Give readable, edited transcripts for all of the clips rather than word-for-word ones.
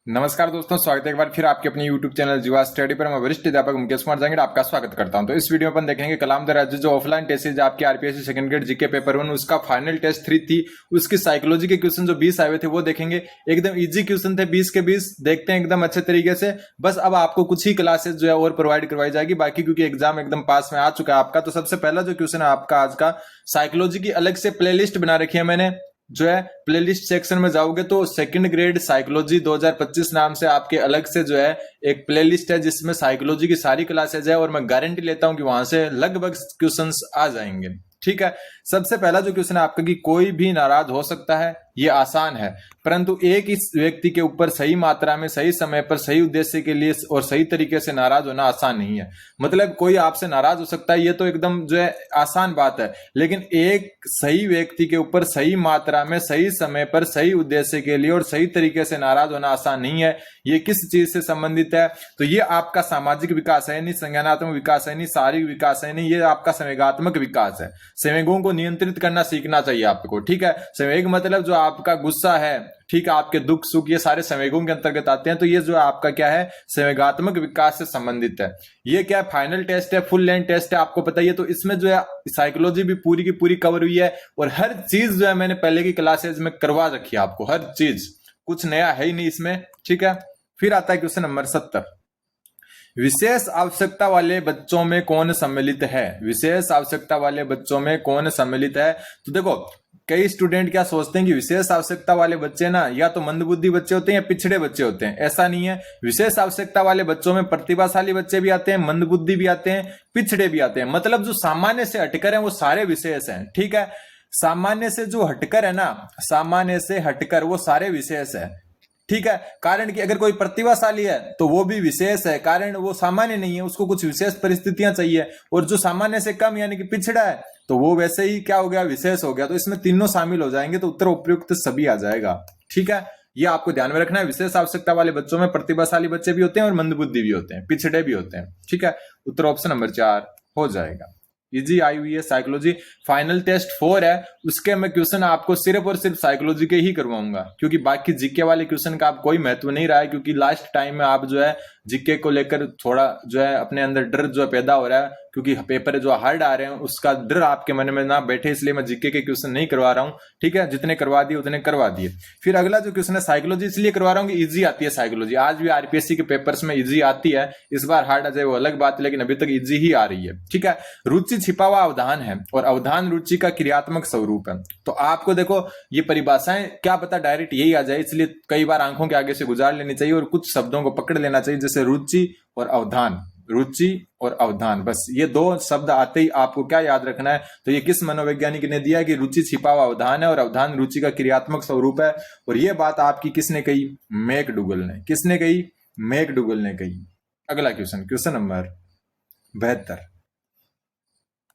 नमस्कार दोस्तों, स्वागत है एक बार फिर आपके अपने YouTube चैनल जीवा स्टडी पर। मैं वरिष्ठ अध्यापक मुकेश कुमार जांगिड़ आपका स्वागत करता हूं। तो इस वीडियो में अपन देखेंगे कलाम द राज्य जो ऑफलाइन टेस्ट है आपके RPSC second grade GK paper 1 उसका फाइनल टेस्ट 3 थी। उसकी साइकोलॉजी के क्वेश्चन जो 20 आए हुए थे वो देखेंगे। एकदम इजी क्वेश्चन थे, 20 के 20 देखते हैं एकदम अच्छे तरीके से। बस अब आपको कुछ ही क्लासेस जो है और प्रोवाइड करवाई जाएगी, बाकी क्योंकि एग्जाम एकदम पास में आ चुका है आपका। तो सबसे पहला जो क्वेश्चन है आपका आज का, साइकोलॉजी की अलग से प्लेलिस्ट बना रखी है मैंने। जो है प्लेलिस्ट सेक्शन में जाओगे तो सेकंड ग्रेड साइकोलॉजी 2025 नाम से आपके अलग से जो है एक प्लेलिस्ट है जिसमें साइकोलॉजी की सारी क्लासेज है, और मैं गारंटी लेता हूं कि वहां से लगभग क्वेश्चंस आ जाएंगे। ठीक है, सबसे पहला जो क्वेश्चन है आपका कि कोई भी नाराज हो सकता है, ये आसान है, परंतु एक इस व्यक्ति के ऊपर सही मात्रा में सही समय पर सही उद्देश्य के लिए और सही तरीके से नाराज होना आसान नहीं है। मतलब कोई आपसे नाराज हो सकता है, ये तो एकदम जो है आसान बात है, लेकिन एक सही व्यक्ति के ऊपर सही मात्रा में सही समय पर सही उद्देश्य के लिए और सही तरीके से नाराज होना आसान नहीं है। ये किस चीज से संबंधित है? तो ये आपका सामाजिक विकास है, नहीं संज्ञानात्मक विकास है, नहीं शारीरिक विकास है, नहीं, ये आपका संवेगात्मक विकास है। संवेगों को नियंत्रित करना सीखना चाहिए आपको। ठीक है, संवेग मतलब जो आपका गुस्सा है, ठीक है, आपके दुख सुख, ये सारे संवेगों के अंतर्गत आते हैं। तो ये जो आपका क्या है, संवेगात्मक विकास से संबंधित है। ये क्या फाइनल टेस्ट है, फुल लेंथ टेस्ट है, आपको पता ही है। तो इसमें जो है साइकोलॉजी भी पूरी की पूरी कवर हुई है, और हर चीज जो है मैंने पहले की क्लासेज में करवा रखी है आपको, हर चीज, कुछ नया है ही नहीं इसमें। ठीक है, फिर आता है क्वेश्चन नंबर 70। विशेष आवश्यकता वाले बच्चों में कौन सम्मिलित है? विशेष आवश्यकता वाले बच्चों में कौन सम्मिलित है? तो देखो, कई स्टूडेंट क्या सोचते हैं कि विशेष आवश्यकता वाले बच्चे ना या तो मंदबुद्धि बच्चे होते हैं या पिछड़े बच्चे होते हैं। ऐसा नहीं है। विशेष आवश्यकता वाले बच्चों में प्रतिभाशाली बच्चे भी आते हैं, मंदबुद्धि भी आते हैं, पिछड़े भी आते हैं। मतलब जो सामान्य से हटकर है वो सारे विशेष हैं। ठीक है, सामान्य से जो हटकर है ना, सामान्य से हटकर वो सारे विशेष है। ठीक है, कारण कि अगर कोई प्रतिभाशाली है तो वो भी विशेष है, कारण वो सामान्य नहीं है, उसको कुछ विशेष परिस्थितियां चाहिए। और जो सामान्य से कम यानी कि पिछड़ा है तो वो वैसे ही क्या हो गया, विशेष हो गया। तो इसमें तीनों शामिल हो जाएंगे, तो उत्तर उपयुक्त सभी आ जाएगा। ठीक है, ये आपको ध्यान में रखना है। विशेष आवश्यकता वाले बच्चों में प्रतिभाशाली बच्चे भी होते हैं और मंदबुद्धि भी होते हैं, पिछड़े भी होते हैं। ठीक है, उत्तर ऑप्शन नंबर 4 हो जाएगा। इजी आई हुई है साइकोलॉजी। फाइनल टेस्ट 4 है, उसके मैं क्वेश्चन आपको सिर्फ और सिर्फ साइकोलॉजी के ही करवाऊंगा, क्योंकि बाकी जीके वाले क्वेश्चन का आप कोई महत्व नहीं रहा है। क्योंकि लास्ट टाइम में आप जो है जीके को लेकर थोड़ा जो है अपने अंदर डर जो है पैदा हो रहा है, क्योंकि पेपर जो हार्ड आ रहे हैं उसका डर आपके मन में ना बैठे, इसलिए मैं जीके के क्वेश्चन नहीं करवा रहा हूं। ठीक है, जितने करवा दिए उतने करवा दिए। फिर अगला जो क्वेश्चन है साइकोलॉजी इसलिए करवा रहा हूँ कि इजी आती है साइकोलॉजी। आज भी आरपीएससी के पेपर्स में इजी आती है, इस बार हार्ड आ जाए वो अलग बात है, लेकिन अभी तक इजी ही आ रही है। ठीक है, रुचि छिपा हुआ अवधान है और अवधान रुचि का क्रियात्मक स्वरूप है। तो आपको देखो ये परिभाषाएं क्या पता डायरेक्ट यही आ जाए, इसलिए कई बार आंखों के आगे से गुजार लेनी चाहिए और कुछ शब्दों को पकड़ लेना चाहिए, जैसे रुचि और अवधान। रुचि और अवधान, बस ये दो शब्द आते ही आपको क्या याद रखना है? तो ये किस मनोवैज्ञानिक ने दिया कि रुचि छिपा हुआ अवधान है और अवधान रुचि का क्रियात्मक स्वरूप है। और ये बात आपकी किसने कही? मैकडूगल ने। किसने कही? मैकडूगल ने कही। अगला क्वेश्चन, क्वेश्चन नंबर 72।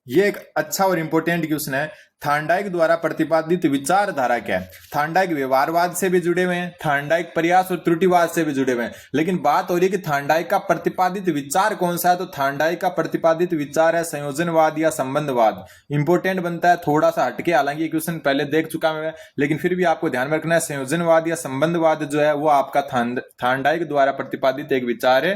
ये एक अच्छा और इंपॉर्टेंट क्वेश्चन है। थार्नडाइक द्वारा प्रतिपादित विचारधारा क्या है? थार्नडाइक व्यवहारवाद से भी जुड़े हुए हैं, थार्नडाइक प्रयास और त्रुटिवाद से भी जुड़े हुए हैं, लेकिन बात हो रही है कि थार्नडाइक का प्रतिपादित विचार कौन सा है? तो थार्नडाइक का प्रतिपादित विचार है संयोजनवाद या संबंधवाद। इंपॉर्टेंट बनता है, थोड़ा सा हटके, हालांकि ये क्वेश्चन पहले देख चुका मैं, लेकिन फिर भी आपको ध्यान में रखना है संयोजनवाद या संबंधवाद जो है वो आपका थार्नडाइक द्वारा प्रतिपादित एक विचार है।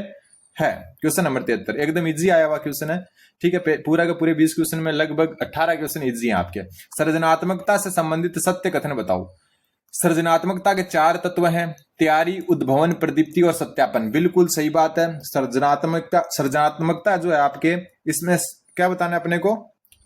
क्वेश्चन नंबर 73 एकदम इजी आया हुआ क्वेश्चन है। ठीक है, पूरा का पूरे 20 क्वेश्चन में लगभग 18 क्वेश्चन इजी हैं आपके। सृजनात्मकता से संबंधित सत्य कथन बताओ। सृजनात्मकता के 4 तत्व हैं, तैयारी, उद्भवन, प्रदीप्ति और सत्यापन। बिल्कुल सही बात है। सृजनात्मकता जो है आपके, इसमें क्या बताना है अपने को?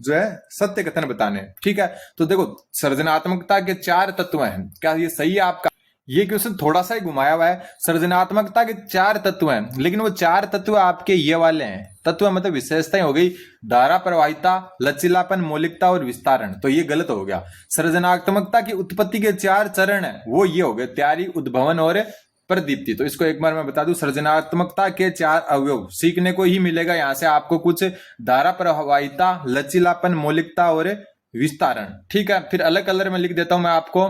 जो है सत्य कथन बताने। ठीक है, तो देखो सृजनात्मकता के 4 तत्व हैं, क्या ये सही है आपका? ये क्वेश्चन थोड़ा सा ही घुमाया हुआ है। सृजनात्मकता के 4 तत्व हैं, लेकिन वो 4 तत्व आपके ये वाले हैं। तत्व मतलब विशेषताएं हो गई, धारा प्रवाहिता, लचीलापन, मौलिकता और विस्तारण। तो ये गलत हो गया। सृजनात्मकता की उत्पत्ति के 4 चरण है, वो ये हो गए, तैयारी, उद्भवन और प्रदीप्ति। तो इसको एक बार मैं बता दूं, सृजनात्मकता के 4 अवयव सीखने को ही मिलेगा। यहां से आपको कुछ धारा प्रवाहिता, लचीलापन, मौलिकता और विस्तारण। ठीक है, फिर अलग कलर में लिख देता हूं मैं आपको।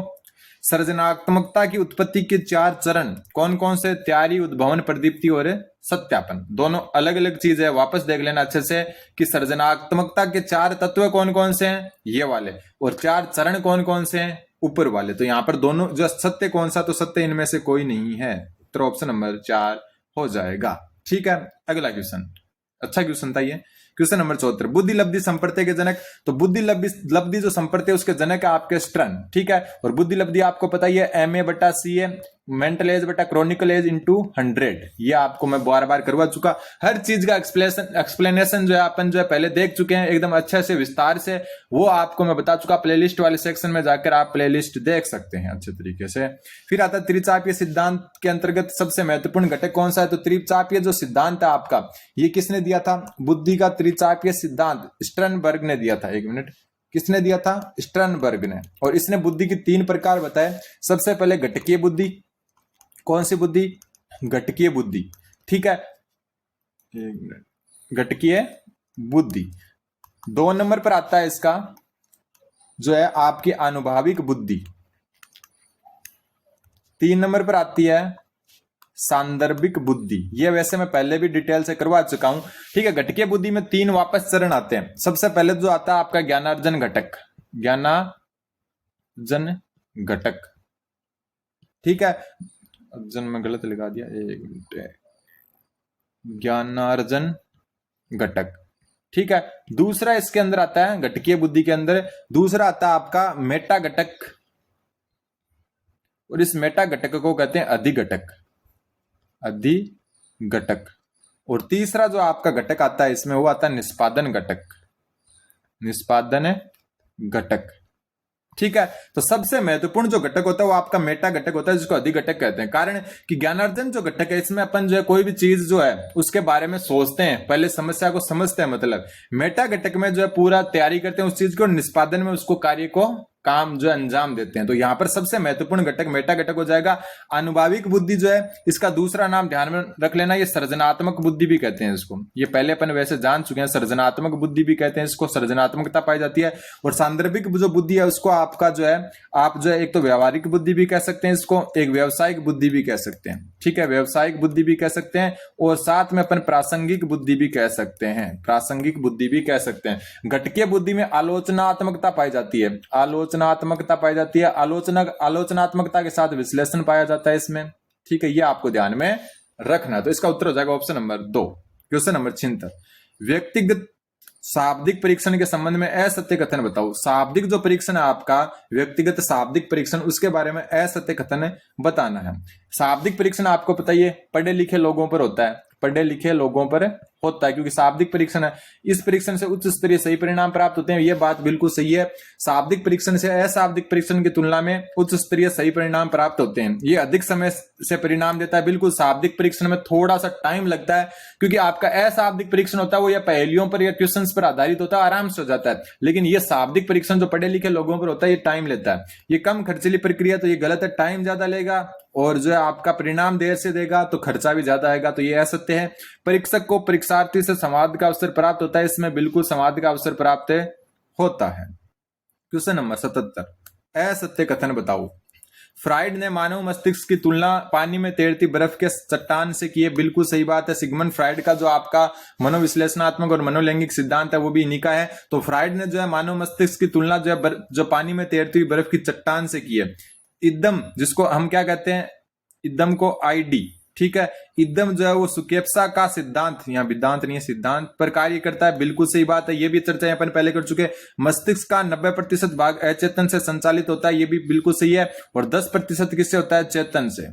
सृजनात्मकता की उत्पत्ति के 4 चरण कौन कौन से? तैयारी, उद्भवन, प्रदीप्ति और सत्यापन। दोनों अलग अलग चीज है, वापस देख लेना अच्छे से कि सृजनात्मकता के 4 तत्व कौन कौन से हैं, ये वाले, और 4 चरण कौन कौन से हैं, ऊपर वाले। तो यहाँ पर दोनों जो सत्य कौन सा? तो सत्य इनमें से कोई नहीं है। उत्तर ऑप्शन नंबर 4 हो जाएगा। ठीक है, अगला क्वेश्चन, अच्छा क्वेश्चन था ये। क्वेश्चन नंबर 74, बुद्धि लब्धि संप्रत्यय के जनक। तो बुद्धि लब्धि जो संप्रत्यय उसके जनक है आपके स्ट्रन। ठीक है, और बुद्धि लब्धि आपको पता ही है MA/CA, मेंटल एज बटा क्रॉनिकल एज इंटू 100। ये आपको मैं बार बार करवा चुका, हर चीज का एक्सप्लेनेशन जो है अपन जो है पहले देख चुके हैं एकदम अच्छे से विस्तार से, वो आपको मैं बता चुका। प्लेलिस्ट वाले सेक्शन में जाकर आप प्लेलिस्ट देख सकते हैं अच्छे तरीके से। फिर आता है त्रिचापीय सिद्धांत के अंतर्गत सबसे महत्वपूर्ण घटक कौन सा है। तो त्रिचापीय जो सिद्धांत है आपका, ये किसने दिया था, बुद्धि का त्रिचापीय सिद्धांत स्टर्नबर्ग ने दिया था। एक मिनट, किसने दिया था, स्टर्नबर्ग ने। और इसने बुद्धि की 3 प्रकार बताए। सबसे पहले घटकीय बुद्धि, कौन सी बुद्धि, घटकीय बुद्धि। ठीक है, घटकीय बुद्धि। 2 नंबर पर आता है इसका जो है आपकी आनुभाविक बुद्धि। 3 नंबर पर आती है सांदर्भिक बुद्धि। ये वैसे मैं पहले भी डिटेल से करवा चुका हूं। ठीक है, घटकीय बुद्धि में 3 वापस चरण आते हैं। सबसे पहले जो आता है आपका ज्ञानार्जन घटक, ज्ञानार्जन घटक। ठीक है, अर्जन में गलत लिखा दिया, एक मिनट, ज्ञानार्जन घटक। ठीक है, दूसरा इसके अंदर आता है घटकीय बुद्धि के अंदर, दूसरा आता है आपका मेटा घटक, और इस मेटा घटक को कहते हैं अधिघटक, अधिघटक। और तीसरा जो आपका घटक आता है इसमें वो आता है निष्पादन घटक, निष्पादन घटक। ठीक है, तो सबसे महत्वपूर्ण जो घटक होता है वो आपका मेटा घटक होता है, जिसको अधिघटक कहते हैं। कारण कि ज्ञानार्जन जो घटक है इसमें अपन जो है कोई भी चीज जो है उसके बारे में सोचते हैं, पहले समस्या को समझते हैं। मतलब मेटा घटक में जो है पूरा तैयारी करते हैं उस चीज को, निष्पादन में उसको कार्य को काम जो अंजाम देते हैं। तो यहां पर सबसे महत्वपूर्ण घटक मेटा घटक हो जाएगा। अनुभाविक बुद्धि जो है इसका दूसरा नाम ध्यान में रख लेना, ये सृजनात्मक बुद्धि भी कहते हैं इसको। ये पहले अपन वैसे जान चुके हैं, सृजनात्मक बुद्धि भी कहते हैं इसको, सृजनात्मकता पाई जाती है। और सांदर्भिक जो बुद्धि है उसको आपका जो है आप जो है एक तो व्यवहारिक बुद्धि भी कह सकते हैं इसको, एक व्यवसायिक बुद्धि भी कह सकते हैं। ठीक है, व्यवसायिक बुद्धि भी कह सकते हैं, और साथ में अपन प्रासंगिक बुद्धि भी कह सकते हैं, प्रासंगिक बुद्धि भी कह सकते हैं। घटकीय बुद्धि में आलोचनात्मकता पाई जाती है, आलोचनात्मकता पाई जाती है, आलोचनात्मकता के साथ विश्लेषण पाया जाता है इसमें। ठीक है, ये आपको ध्यान में रखना। तो इसका उत्तर हो जाएगा ऑप्शन नंबर 2। क्वेश्चन नंबर 76, व्यक्तिगत शाब्दिक परीक्षण के संबंध में असत्य कथन बताओ। शाब्दिक जो परीक्षण है आपका, व्यक्तिगत शाब्दिक परीक्षण, उसके बारे में असत्य कथन बताना है। शाब्दिक परीक्षण आपको पता ही है पढ़े लिखे लोगों पर होता है, पढ़े लिखे लोगों पर होता है, क्योंकि शाब्दिक परीक्षण है। इस परीक्षण से उच्च स्तरीय सही परिणाम प्राप्त होते हैं, यह बात बिल्कुल सही है। शाब्दिक परीक्षण से अशाब्दिक परीक्षण की तुलना में उच्च स्तरीय सही परिणाम प्राप्त होते हैं, ये अधिक समय से परिणाम देता है। बिल्कुल, शाब्दिक परीक्षण में थोड़ा सा टाइम लगता है, क्योंकि आपका अशाब्दिक परीक्षण होता है वो या पहेलियों पर या क्वेश्चंस पर आधारित होता है, आराम से हो जाता है। लेकिन ये शाब्दिक परीक्षण जो पढ़े लिखे लोगों पर होता है ये टाइम लेता है, ये कम खर्चीली प्रक्रिया, तो ये गलत है। टाइम ज्यादा लेगा और जो है आपका परिणाम देर से देगा तो खर्चा भी ज्यादा आएगा, तो ये असत्य है। परीक्षक को परीक्षार्थी से संवाद का अवसर प्राप्त होता है, इसमें बिल्कुल संवाद का अवसर प्राप्त होता है। क्वेश्चन नंबर 77, असत्य कथन बताओ। फ्राइड ने मानव मस्तिष्क की तुलना पानी में तैरती बर्फ के चट्टान से की है, बिल्कुल सही बात है। सिगमंड फ्राइड का जो आपका मनोविश्लेषणात्मक और मनोलैंगिक सिद्धांत है वो भी इन्हीं का है। तो फ्राइड ने जो है मानव मस्तिष्क की तुलना जो है जो पानी में तैरती हुई बर्फ की चट्टान से की है। इदम, जिसको हम क्या कहते हैं, इदम को आईडी, ठीक है, इदम जो है वो सुकेप्सा का सिद्धांत, यहाँ विद्वांत नहीं है, सिद्धांत पर कार्य करता है, बिल्कुल सही बात है। ये भी चर्चा अपन पहले कर चुके। मस्तिष्क का 90% भाग अचेतन से संचालित होता है, ये भी बिल्कुल सही है। और 10% किससे होता है, चेतन से।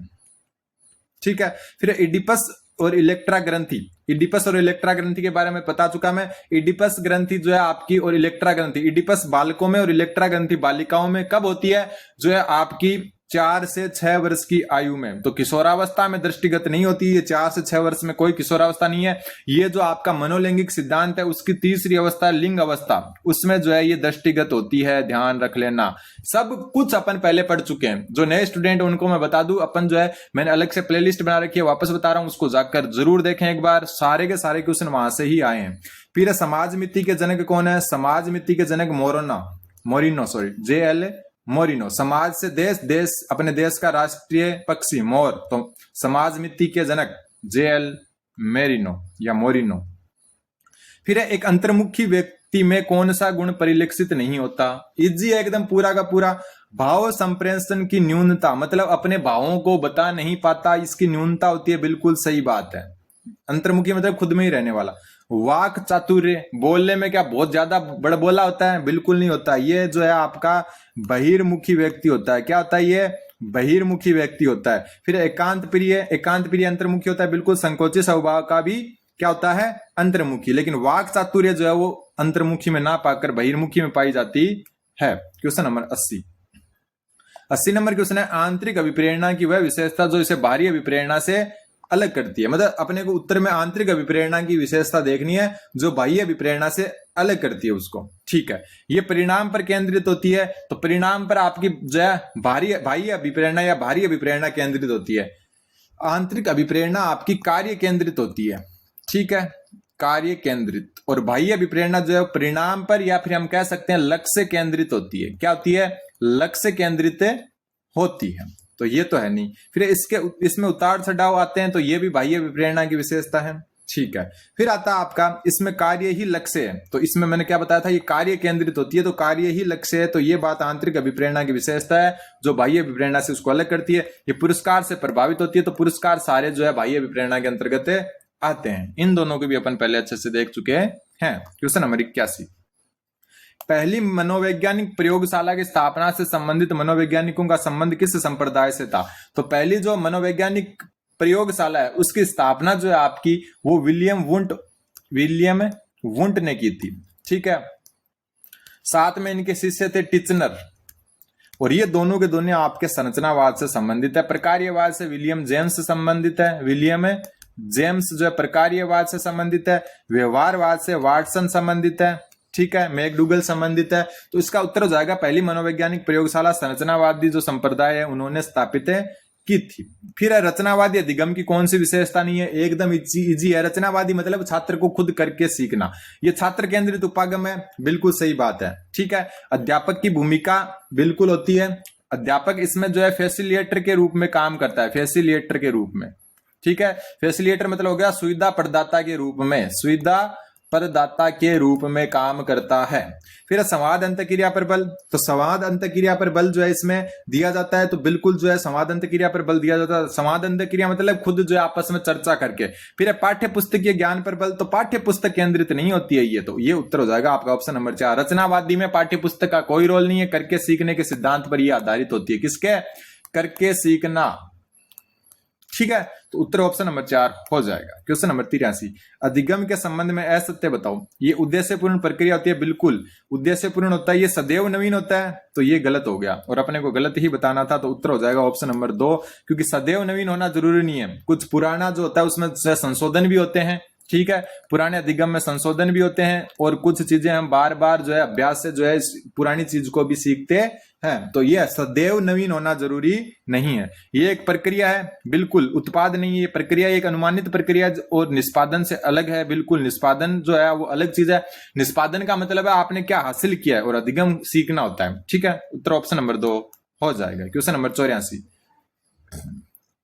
ठीक है, फिर इडिपस और इलेक्ट्रा ग्रंथि, इडिपस और इलेक्ट्रा ग्रंथि के बारे में बता चुका मैं। इडिपस ग्रंथि जो है आपकी और इलेक्ट्रा ग्रंथि, इडिपस बालकों में और इलेक्ट्रा ग्रंथि बालिकाओं में कब होती है, जो है आपकी 4 से 6 वर्ष की आयु में। तो किशोरावस्था में दृष्टिगत नहीं होती, ये 4 से 6 वर्ष में कोई किशोरावस्था नहीं है। ये जो आपका मनोलैंगिक सिद्धांत है उसकी तीसरी अवस्था लिंग अवस्था, उसमें जो है ये दृष्टिगत होती है, ध्यान रख लेना। सब कुछ अपन पहले पढ़ चुके हैं। जो नए स्टूडेंट उनको मैं बता दूं, अपन जो है मैंने अलग से प्लेलिस्ट बना रखी है, वापस बता रहा हूं, उसको जाकर जरूर देखें एक बार। सारे के सारे क्वेश्चन वहां से ही आए हैं। फिर समाज मिति के जनक कौन है, समाज मिति के जनक मोरिनो, JL मोरिनो। समाज से देश, देश अपने देश का राष्ट्रीय पक्षी मोर, तो समाज मिति के जनक JL मेरिनो या मोरिनो। फिर एक अंतर्मुखी व्यक्ति में कौन सा गुण परिलक्षित नहीं होता, इजी है एकदम पूरा का पूरा। भाव संप्रेषण की न्यूनता, मतलब अपने भावों को बता नहीं पाता, इसकी न्यूनता होती है। बिल्कुल सही बात है। अंतर्मुखी मतलब खुद में ही रहने वाला। वाक चातुर्य, बोलने में क्या बहुत ज्यादा बड़बोला होता है? बिल्कुल नहीं होता। ये जो है आपका बहिर्मुखी व्यक्ति होता है। क्या होता है? ये बहिर्मुखी व्यक्ति होता है। फिर एकांत प्रिय, एकांत प्रिय अंतर्मुखी होता है। बिल्कुल संकोची स्वभाव का भी क्या होता है? अंतर्मुखी। लेकिन वाक चातुर्य जो है वो अंतर्मुखी में ना पाकर बहिर्मुखी में पाई जाती है। क्वेश्चन नंबर 80 नंबर क्वेश्चन है, आंतरिक अभिप्रेरणा की वह विशेषता जो इसे बाहरी अभिप्रेरणा से अलग करती है। मतलब अपने को उत्तर में आंतरिक अभिप्रेरणा की विशेषता देखनी है जो बाह्य अभिप्रेरणा से अलग करती है उसको। ठीक है, ये परिणाम पर केंद्रित होती है, तो परिणाम पर आपकी जो है बाह्य अभिप्रेरणा या बाहरी अभिप्रेरणा केंद्रित होती है। आंतरिक अभिप्रेरणा आपकी कार्य केंद्रित होती है। ठीक है, कार्य केंद्रित। और बाह्य अभिप्रेरणा जो है परिणाम पर या फिर हम कह सकते हैं लक्ष्य केंद्रित होती है। क्या होती है? लक्ष्य केंद्रित होती है। तो ये तो है नहीं। फिर इसमें उतार चढ़ाव आते हैं, तो ये भी बाह्य अभिप्रेरणा की विशेषता है। ठीक है, फिर आता है आपका इसमें कार्य ही लक्ष्य है। तो इसमें मैंने क्या बताया था? ये कार्य केंद्रित होती है, तो कार्य ही लक्ष्य है। तो ये बात आंतरिक अभिप्रेरणा की विशेषता है जो बाह्य अभिप्रेरणा से उसको अलग करती है। ये पुरस्कार से प्रभावित होती है, तो पुरस्कार सारे जो है बाह्य अभिप्रेरणा के अंतर्गत आते हैं। इन दोनों को भी अपन पहले अच्छे से देख चुके हैं। क्वेश्चन नंबर 81, पहली मनोवैज्ञानिक प्रयोगशाला की स्थापना से संबंधित मनोवैज्ञानिकों का संबंध किस संप्रदाय से था? तो पहली जो मनोवैज्ञानिक प्रयोगशाला है उसकी स्थापना जो है आपकी वो विलियम वुंट ने की थी। ठीक है, साथ में इनके शिष्य थे टिचनर, और ये दोनों के दोनों आपके संरचनावाद से संबंधित है। प्रकार्यवाद से विलियम जेम्स से संबंधित है। विलियम जेम्स जो है प्रकार्यवाद से संबंधित है। व्यवहारवाद से वाटसन संबंधित है। ठीक है, मैकडूगल संबंधित है। तो इसका उत्तर हो जाएगा पहली मनोवैज्ञानिक प्रयोगशाला संरचनावादी जो संप्रदाय है उन्होंने स्थापित की थी। फिर रचनावादी अधिगम की कौन सी विशेषता नहीं है? एकदम इजी है। रचनावादी मतलब छात्र को खुद करके सीखना। ये छात्र केंद्रित उपागम है। बिल्कुल सही बात है। ठीक है, अध्यापक की भूमिका बिल्कुल होती है। अध्यापक इसमें जो है फैसिलिटेटर के रूप में काम करता है। फैसिलिटेटर के रूप में। ठीक है, फैसिलिटेटर मतलब हो गया सुविधा प्रदाता के रूप में, सुविधा प्रदाता के रूप में काम करता है। फिर संवाद अंतःक्रिया पर बल, तो संवाद अंतःक्रिया पर बल जो है इसमें दिया जाता है। तो बिल्कुल जो है संवाद अंतःक्रिया पर बल दिया जाता है। संवाद अंतःक्रिया मतलब खुद जो है आपस में चर्चा करके। फिर पाठ्य पुस्तकीय ज्ञान पर बल, तो पाठ्य पुस्तक केंद्रित नहीं होती है ये। तो ये उत्तर हो जाएगा आपका ऑप्शन नंबर 4। रचनावादी में पाठ्य पुस्तक का कोई रोल नहीं है। करके सीखने के सिद्धांत पर यह आधारित होती है। किसके? करके सीखना। ठीक है, तो उत्तर ऑप्शन नंबर 4 हो जाएगा। क्वेश्चन नंबर 83, अधिगम के संबंध में असत्य बताओ। ये उद्देश्यपूर्ण प्रक्रिया होती है। बिल्कुल उद्देश्यपूर्ण होता है। ये सदैव नवीन होता है, तो ये गलत हो गया और अपने को गलत ही बताना था। तो उत्तर हो जाएगा ऑप्शन नंबर 2, क्योंकि सदैव नवीन होना जरूरी नहीं है। कुछ पुराना जो होता है उसमें संशोधन भी होते हैं। ठीक है, पुराने अधिगम में संशोधन भी होते हैं और कुछ चीजें हम बार बार जो है अभ्यास से जो है पुरानी चीज को भी सीखते हैं। तो ये सदैव नवीन होना जरूरी नहीं है। ये एक प्रक्रिया है, बिल्कुल उत्पाद नहीं है। ये प्रक्रिया एक अनुमानित प्रक्रिया और निष्पादन से अलग है। बिल्कुल निष्पादन जो है वो अलग चीज है। निष्पादन का मतलब है आपने क्या हासिल किया है और अधिगम सीखना होता है। ठीक है, उत्तर ऑप्शन नंबर 2 हो जाएगा। क्वेश्चन नंबर 84,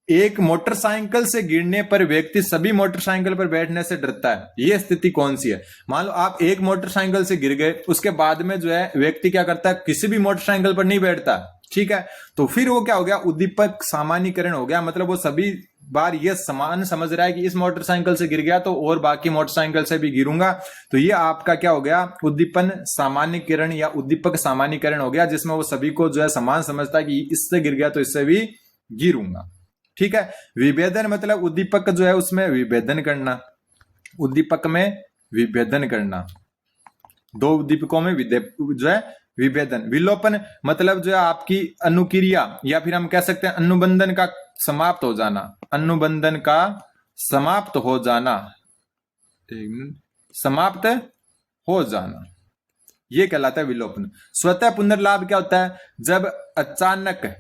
एक मोटरसाइकिल से गिरने पर व्यक्ति सभी मोटरसाइकिल पर बैठने से डरता है। यह स्थिति कौन सी है? मान लो आप एक मोटरसाइकिल से गिर गए, उसके बाद में जो है व्यक्ति क्या करता है? किसी भी मोटरसाइकिल पर नहीं बैठता। ठीक है, तो फिर वो क्या हो गया? उद्दीपक सामान्यीकरण हो गया। मतलब वो सभी बार ये समान समझ रहा है कि इस मोटरसाइकिल से गिर गया तो और बाकी मोटरसाइकिल से भी गिरूंगा। तो ये आपका क्या हो गया? उद्दीपन सामान्यीकरण या उद्दीपक सामान्यीकरण हो गया, जिसमें वो सभी को जो है समान समझता है कि इससे गिर गया तो इससे भी गिरूंगा। ठीक है, विभेदन मतलब उद्दीपक जो है उसमें विभेदन करना। उद्दीपक में विभेदन करना, दो उद्दीपकों में जो है विभेदन। विलोपन मतलब जो है आपकी अनुक्रिया या फिर हम कह सकते हैं अनुबंधन का समाप्त हो जाना। अनुबंधन का समाप्त हो जाना, समाप्त हो जाना, ये कहलाता है विलोपन। स्वतः पुनर्लाभ क्या होता है? जब अचानक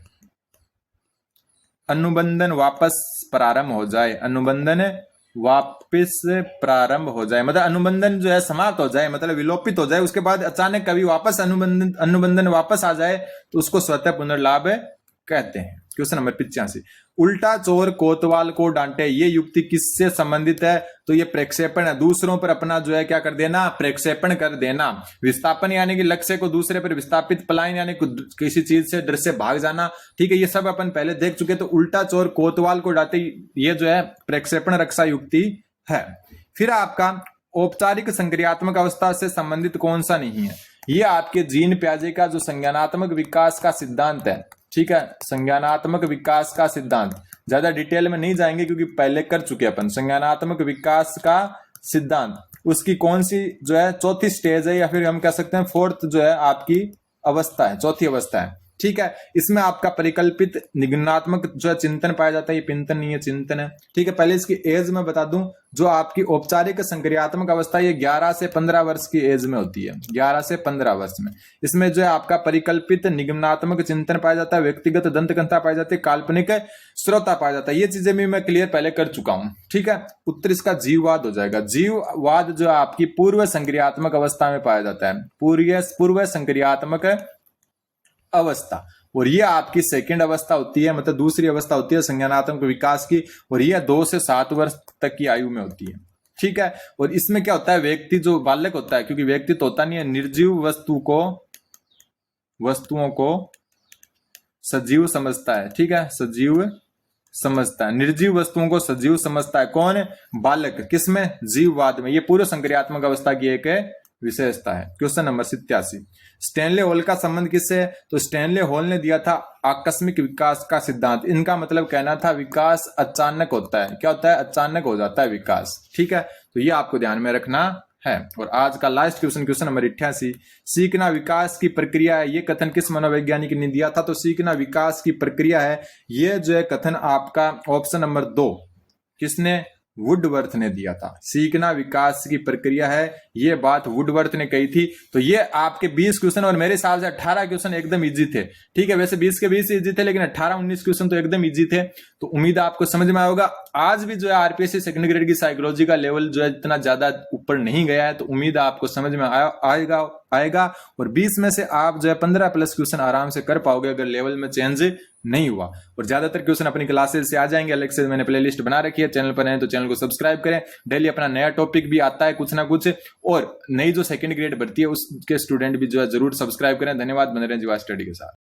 अनुबंधन वापस प्रारंभ हो जाए। अनुबंधन वापस प्रारंभ हो जाए मतलब अनुबंधन जो है समाप्त हो जाए, मतलब विलोपित हो जाए, उसके बाद अचानक कभी वापस अनुबंधन वापस आ जाए तो उसको स्वतः पुनर्लाभ कहते हैं। क्वेश्चन नंबर 85, उल्टा चोर कोतवाल को डांटे, ये युक्ति किससे संबंधित है? तो ये प्रक्षेपण है, दूसरों पर अपना जो है क्या कर देना, प्रक्षेपण कर देना। विस्थापन यानी कि लक्ष्य को दूसरे पर विस्थापित, पलायन यानी किसी चीज से डर से भाग जाना। ठीक है, ये सब अपन पहले देख चुके। तो उल्टा चोर कोतवाल को डांटे, ये जो है प्रक्षेपण रक्षा युक्ति है। फिर आपका औपचारिक संक्रियात्मक अवस्था से संबंधित कौन सा नहीं है? ये आपके जीन प्याजे का जो संज्ञानात्मक विकास का सिद्धांत है। ठीक है, संज्ञानात्मक विकास का सिद्धांत, ज्यादा डिटेल में नहीं जाएंगे क्योंकि पहले कर चुके अपन। संज्ञानात्मक विकास का सिद्धांत, उसकी कौन सी जो है चौथी स्टेज है, या फिर हम कह सकते हैं फोर्थ जो है आपकी अवस्था है, चौथी अवस्था है। ठीक है, इसमें आपका परिकल्पित निगमनात्मक जो है चिंतन पाया जाता है। ये पिंतन नहीं है, चिंतन है। ठीक है, पहले इसकी एज में बता दूं, जो आपकी औपचारिक संक्रियात्मक अवस्था ये 11 से 15 वर्ष की एज में होती है, 11 से 15 वर्ष में। इसमें जो है आपका परिकल्पित निगमनात्मक चिंतन पाया जाता है, व्यक्तिगत दंतकथा पाई जाती है, काल्पनिक श्रोता पाया जाता है। ये चीजें भी मैं क्लियर पहले कर चुका हूं। ठीक है, उत्तर इसका जीववाद हो जाएगा। जीववाद जो आपकी पूर्व संक्रियात्मक अवस्था में पाया जाता है, पूर्व संक्रियात्मक अवस्था, और ये आपकी सेकंड अवस्था होती है, मतलब दूसरी अवस्था होती है संज्ञानात्मक विकास की, और ये 2 से 7 वर्ष तक की आयु में होती है। ठीक है, और इसमें क्या होता है, व्यक्ति जो बालक होता है, क्योंकि व्यक्ति तो होता नहीं है, निर्जीव वस्तुओं को सजीव समझता है। ठीक है, सजीव समझता है, निर्जीव वस्तुओं को सजीव समझता है। कौन? बालक। किसमें? जीववाद में। ये पूर्व संक्रियात्मक अवस्था की एक विशेषता है। क्वेश्चन नंबर 87, स्टैनले हॉल का संबंध किससे? तो स्टैनले हॉल ने दिया था आकस्मिक विकास का सिद्धांत। इनका मतलब कहना था विकास अचानक होता है। क्या होता है? अचानक हो जाता है विकास। ठीक है, तो ये आपको ध्यान में रखना है। और आज का लास्ट क्वेश्चन, क्वेश्चन नंबर 88, सीखना विकास की प्रक्रिया है, ये कथन किस मनोवैज्ञानिक ने दिया था? तो सीखना विकास की प्रक्रिया है, ये जो है कथन आपका ऑप्शन नंबर 2, किसने? वुडवर्थ ने दिया था। सीखना विकास की प्रक्रिया है, ये बात वुडवर्थ ने कही थी। तो ये आपके 20 क्वेश्चन, और मेरे हिसाब से 18 क्वेश्चन एकदम इजी थे। ठीक है, वैसे 20 के 20 इजी थे, लेकिन 18-19 क्वेश्चन तो एकदम इजी थे। तो उम्मीद है आपको समझ में आया होगा। आज भी जो है आरपीएससी सेकंड ग्रेड की साइकोलॉजी का लेवल जो है इतना ज्यादा ऊपर नहीं गया है, तो उम्मीद है आपको समझ में आएगा। और 20 में से आप जो है 15 प्लस क्वेश्चन आराम से कर पाओगे अगर लेवल में चेंज नहीं हुआ। और ज्यादातर क्वेश्चन अपनी क्लासेस से आ जाएंगे, अलग से मैंने प्लेलिस्ट बना रखी है। चैनल पर हैं तो चैनल को सब्सक्राइब करें। डेली अपना नया टॉपिक भी आता है कुछ ना कुछ, और नई जो सेकंड ग्रेड भर्ती है उसके स्टूडेंट भी जो है जरूर सब्सक्राइब करें। धन्यवाद, बने रहें जीवा स्टडी के साथ।